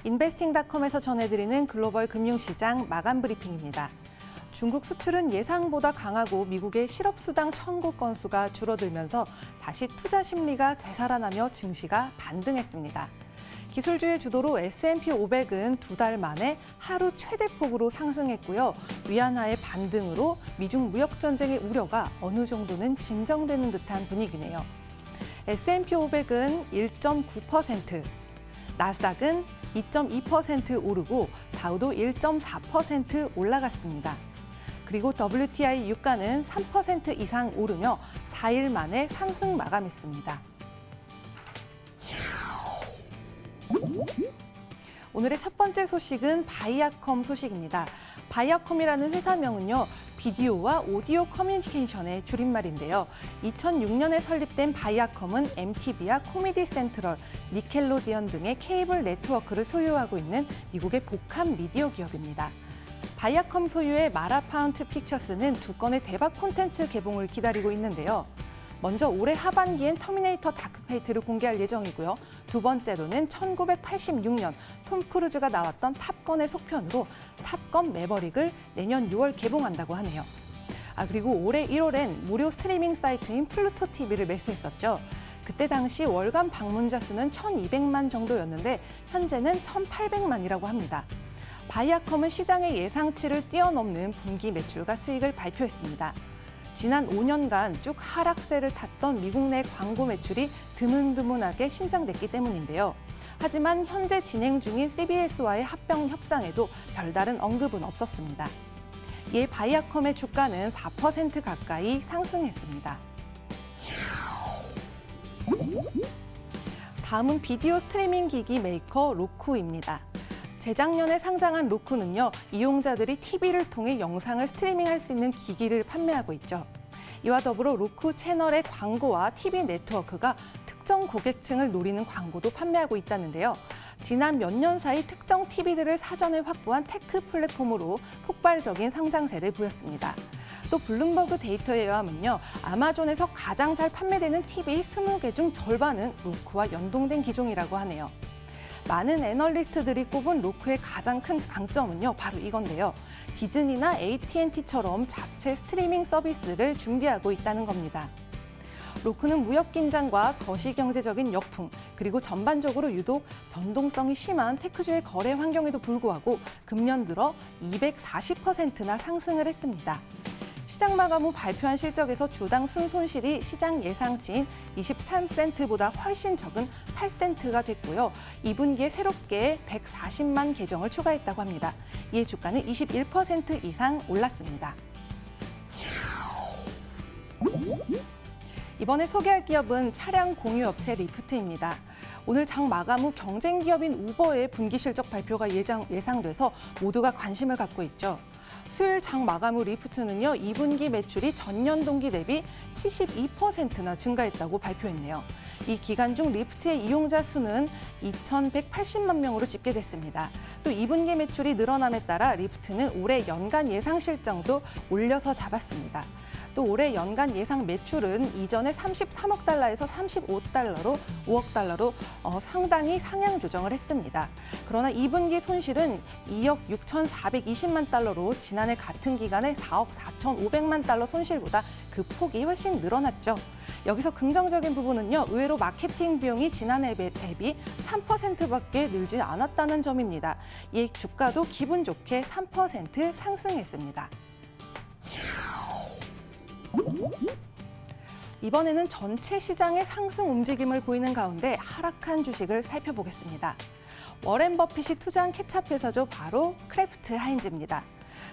인베스팅닷컴에서 전해드리는 글로벌 금융시장 마감 브리핑입니다. 중국 수출은 예상보다 강하고 미국의 실업수당 청구 건수가 줄어들면서 다시 투자 심리가 되살아나며 증시가 반등했습니다. 기술주의 주도로 S&P 500은 2달 만에 하루 최대폭으로 상승했고요. 위안화의 반등으로 미중 무역 전쟁의 우려가 어느 정도는 진정되는 듯한 분위기네요. S&P 500은 1.9%, 나스닥은 2.2% 오르고 다우도 1.4% 올라갔습니다. 그리고 WTI 유가는 3% 이상 오르며 4일 만에 상승 마감했습니다. 오늘의 첫 번째 소식은 바이아컴 소식입니다. 바이아컴이라는 회사명은요, 비디오와 오디오 커뮤니케이션의 줄임말인데요. 2006년에 설립된 바이아컴은 MTV와 코미디 센트럴, 니켈로디언 등의 케이블 네트워크를 소유하고 있는 미국의 복합 미디어 기업입니다. 바이아컴 소유의 마라파운트 픽처스는 2건의 대박 콘텐츠 개봉을 기다리고 있는데요. 먼저 올해 하반기엔 터미네이터 다크페이트를 공개할 예정이고요. 두 번째로는 1986년 톰 크루즈가 나왔던 탑건의 속편으로 탑건 매버릭을 내년 6월 개봉한다고 하네요. 그리고 올해 1월엔 무료 스트리밍 사이트인 플루토 TV를 매수했었죠. 그때 당시 월간 방문자 수는 1,200만 정도였는데 현재는 1,800만이라고 합니다. 바이아컴은 시장의 예상치를 뛰어넘는 분기 매출과 수익을 발표했습니다. 지난 5년간 쭉 하락세를 탔던 미국 내 광고 매출이 드문드문하게 신장됐기 때문인데요. 하지만 현재 진행 중인 CBS와의 합병 협상에도 별다른 언급은 없었습니다. 이에 바이아컴의 주가는 4% 가까이 상승했습니다. 다음은 비디오 스트리밍 기기 메이커 로쿠입니다. 재작년에 상장한 로쿠는요, 이용자들이 TV를 통해 영상을 스트리밍할 수 있는 기기를 판매하고 있죠. 이와 더불어 로쿠 채널의 광고와 TV 네트워크가 특정 고객층을 노리는 광고도 판매하고 있다는데요. 지난 몇 년 사이 특정 TV들을 사전에 확보한 테크 플랫폼으로 폭발적인 성장세를 보였습니다. 또 블룸버그 데이터에 의하면요, 아마존에서 가장 잘 판매되는 TV 20개 중 절반은 로쿠와 연동된 기종이라고 하네요. 많은 애널리스트들이 꼽은 로쿠의 가장 큰 강점은요, 바로 이건데요. 디즈니나 AT&T처럼 자체 스트리밍 서비스를 준비하고 있다는 겁니다. 로쿠는 무역 긴장과 거시경제적인 역풍, 그리고 전반적으로 유독 변동성이 심한 테크주의 거래 환경에도 불구하고 금년 들어 240%나 상승을 했습니다. 시장 마감 후 발표한 실적에서 주당 순손실이 시장 예상치인 23센트보다 훨씬 적은 8센트가 됐고요. 2분기에 새롭게 140만 계정을 추가했다고 합니다. 이에 주가는 21% 이상 올랐습니다. 이번에 소개할 기업은 차량 공유업체 리프트입니다. 오늘 장 마감 후 경쟁 기업인 우버의 분기 실적 발표가 예상돼서 모두가 관심을 갖고 있죠. 수요일 장 마감 후 리프트는요, 2분기 매출이 전년 동기 대비 72%나 증가했다고 발표했네요. 이 기간 중 리프트의 이용자 수는 2,180만 명으로 집계됐습니다. 또 2분기 매출이 늘어남에 따라 리프트는 올해 연간 예상 실적도 올려서 잡았습니다. 또 올해 연간 예상 매출은 이전에 33억 달러에서 35달러로 5억 달러로 상당히 상향 조정을 했습니다. 그러나 2분기 손실은 2억 6,420만 달러로 지난해 같은 기간에 4억 4,500만 달러 손실보다 그 폭이 훨씬 늘어났죠. 여기서 긍정적인 부분은요, 의외로 마케팅 비용이 지난해 대비 3%밖에 늘지 않았다는 점입니다. 이 주가도 기분 좋게 3% 상승했습니다. 이번에는 전체 시장의 상승 움직임을 보이는 가운데 하락한 주식을 살펴보겠습니다. 워렌 버핏이 투자한 케찹 회사죠. 바로 크래프트 하인즈입니다.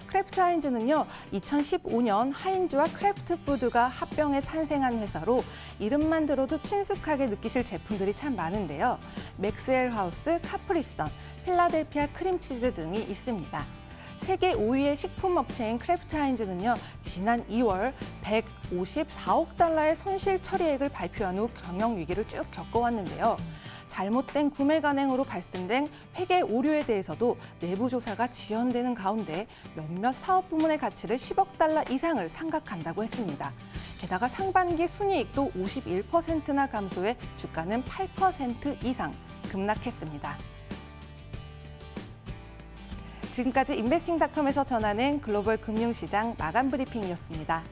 크래프트 하인즈는요, 2015년 하인즈와 크래프트 푸드가 합병해 탄생한 회사로 이름만 들어도 친숙하게 느끼실 제품들이 참 많은데요. 맥스웰 하우스, 카프리선, 필라델피아 크림치즈 등이 있습니다. 세계 5위의 식품업체인 크래프트 하인즈는요, 지난 2월 154억 달러의 손실 처리액을 발표한 후 경영 위기를 쭉 겪어왔는데요. 잘못된 구매 간행으로 발생된 회계 오류에 대해서도 내부 조사가 지연되는 가운데 몇몇 사업 부문의 가치를 10억 달러 이상을 상각한다고 했습니다. 게다가 상반기 순이익도 51%나 감소해 주가는 8% 이상 급락했습니다. 지금까지 인베스팅닷컴에서 전하는 글로벌 금융시장 마감 브리핑이었습니다.